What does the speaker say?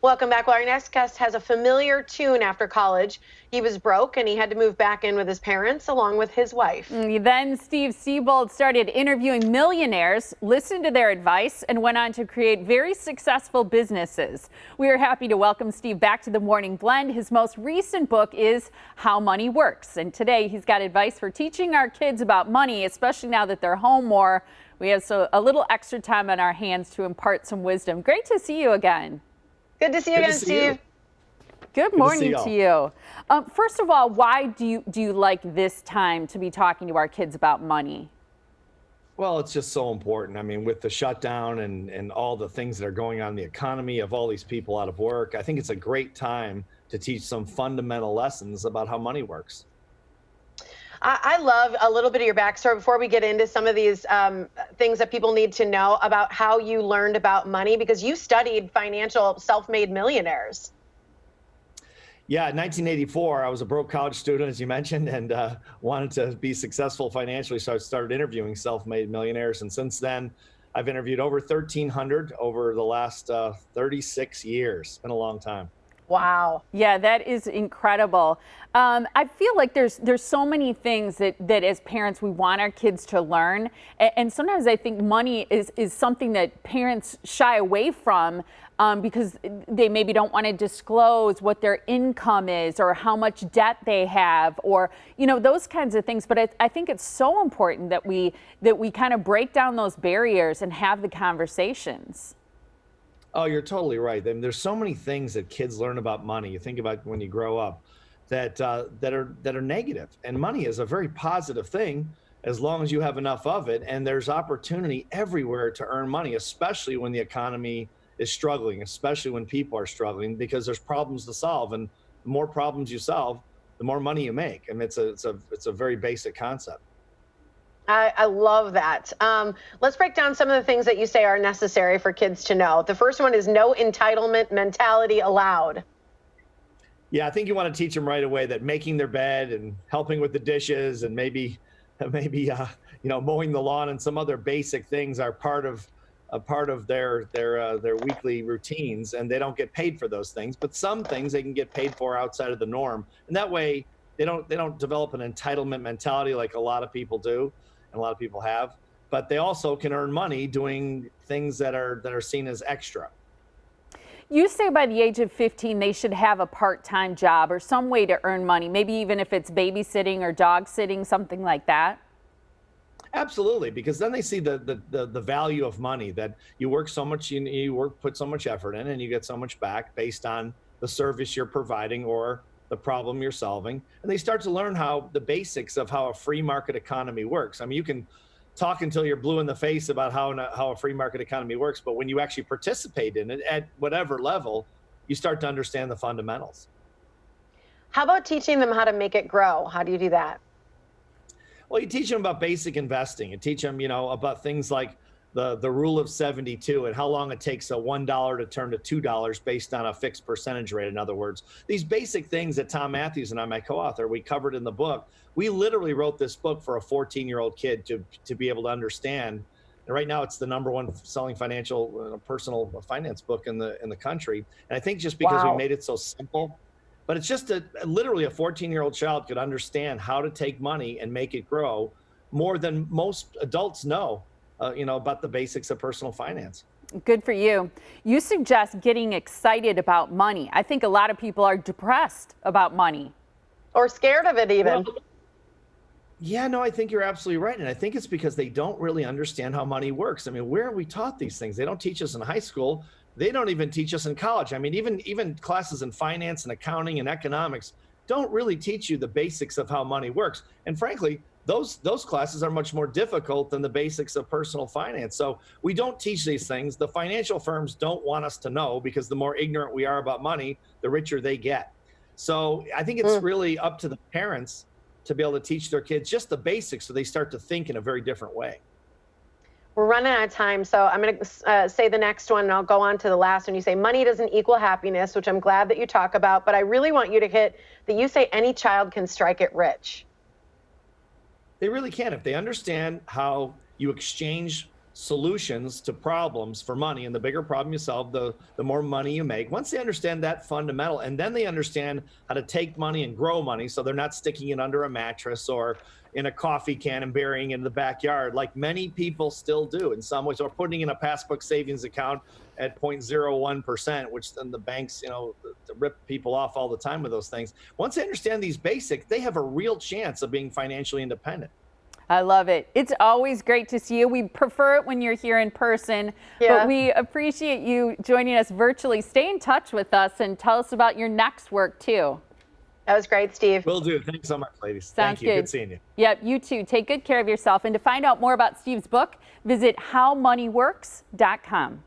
Welcome back. Well, our next guest has a familiar tune after college. He was broke and he had to move back in with his parents along with his wife. Then Steve Siebold started interviewing millionaires, listened to their advice, and went on to create very successful businesses. We are happy to welcome Steve back to the Morning Blend. His most recent book is How Money Works. And today he's got advice for teaching our kids about money, especially now that they're home more. We have a little extra time on our hands to impart some wisdom. Great to see you again. Good to see you again, Steve. Good morning to you. First of all, why do you like this time to be talking to our kids about money? Well, it's just so important. I mean, with the shutdown and all the things that are going on in the economy of all these people out of work, I think it's a great time to teach some fundamental lessons about how money works. I love a little bit of your backstory before we get into some of these things that people need to know about how you learned about money, because you studied financial self-made millionaires. Yeah, in 1984, I was a broke college student, as you mentioned, and wanted to be successful financially. So I started interviewing self-made millionaires. And since then, I've interviewed over 1,300 over the last 36 years. It's been a long time. Wow. Yeah, that is incredible. I feel like there's so many things that as parents we want our kids to learn. And sometimes I think money is something that parents shy away from because they maybe don't want to disclose what their income is or how much debt they have or, you know, those kinds of things. But I think it's so important that we kind of break down those barriers and have the conversations. Oh, you're totally right. I mean, there's so many things that kids learn about money. You think about when you grow up that are negative, and money is a very positive thing as long as you have enough of it. And there's opportunity everywhere to earn money, especially when the economy is struggling, especially when people are struggling, because there's problems to solve. And the more problems you solve, the more money you make. And it's a very basic concept. I love that. Let's break down some of the things that you say are necessary for kids to know. The first one is no entitlement mentality allowed. Yeah, I think you want to teach them right away that making their bed and helping with the dishes and maybe mowing the lawn and some other basic things are part of their weekly routines, and they don't get paid for those things. But some things they can get paid for outside of the norm, and that way they don't develop an entitlement mentality like a lot of people do. And a lot of people have, but they also can earn money doing things that are seen as extra. You say by the age of 15, they should have a part-time job or some way to earn money, maybe even if it's babysitting or dog sitting, something like that. Absolutely, because then they see the value of money, that you work so much, put so much effort in, and you get so much back based on the service you're providing or the problem you're solving. And they start to learn how the basics of how a free market economy works. I mean, you can talk until you're blue in the face about how a free market economy works, but when you actually participate in it at whatever level, you start to understand the fundamentals. How about teaching them how to make it grow? How do you do that? Well, you teach them about basic investing. You teach them, about things like the rule of 72 and how long it takes a $1 to turn to $2 based on a fixed percentage rate. In other words, these basic things that Tom Matthews and I, my co-author, we covered in the book. We literally wrote this book for a 14-year-old kid to be able to understand. And right now, it's the #1 selling personal finance book in the country. And I think just because we made it so simple, but it's just literally a 14-year-old child could understand how to take money and make it grow more than most adults know. About the basics of personal finance. Good for you. You suggest getting excited about money. I think a lot of people are depressed about money. Or scared of it even. Well, yeah, no, I think you're absolutely right. And I think it's because they don't really understand how money works. I mean, where are we taught these things? They don't teach us in high school. They don't even teach us in college. I mean, even classes in finance and accounting and economics don't really teach you the basics of how money works. And frankly, those classes are much more difficult than the basics of personal finance. So we don't teach these things. The financial firms don't want us to know, because the more ignorant we are about money, the richer they get. So I think it's really up to the parents to be able to teach their kids just the basics so they start to think in a very different way. We're running out of time, so I'm going to say the next one, and I'll go on to the last one. You say money doesn't equal happiness, which I'm glad that you talk about, but I really want you to hit that you say any child can strike it rich. They really can if they understand how you exchange solutions to problems for money. And the bigger problem you solve, the more money you make. Once they understand that fundamental, and then they understand how to take money and grow money so they're not sticking it under a mattress or in a coffee can and burying it in the backyard, like many people still do in some ways, or putting in a passbook savings account at 0.01%, which then the banks, rip people off all the time with those things. Once they understand these basics, they have a real chance of being financially independent. I love it. It's always great to see you. We prefer it when you're here in person, Yeah. but we appreciate you joining us virtually. Stay in touch with us and tell us about your next work too. That was great, Steve. Will do. Thanks so much, ladies. Sounds Thank you. good. Good seeing you. Yep, you too. Take good care of yourself. And to find out more about Steve's book, visit howmoneyworks.com.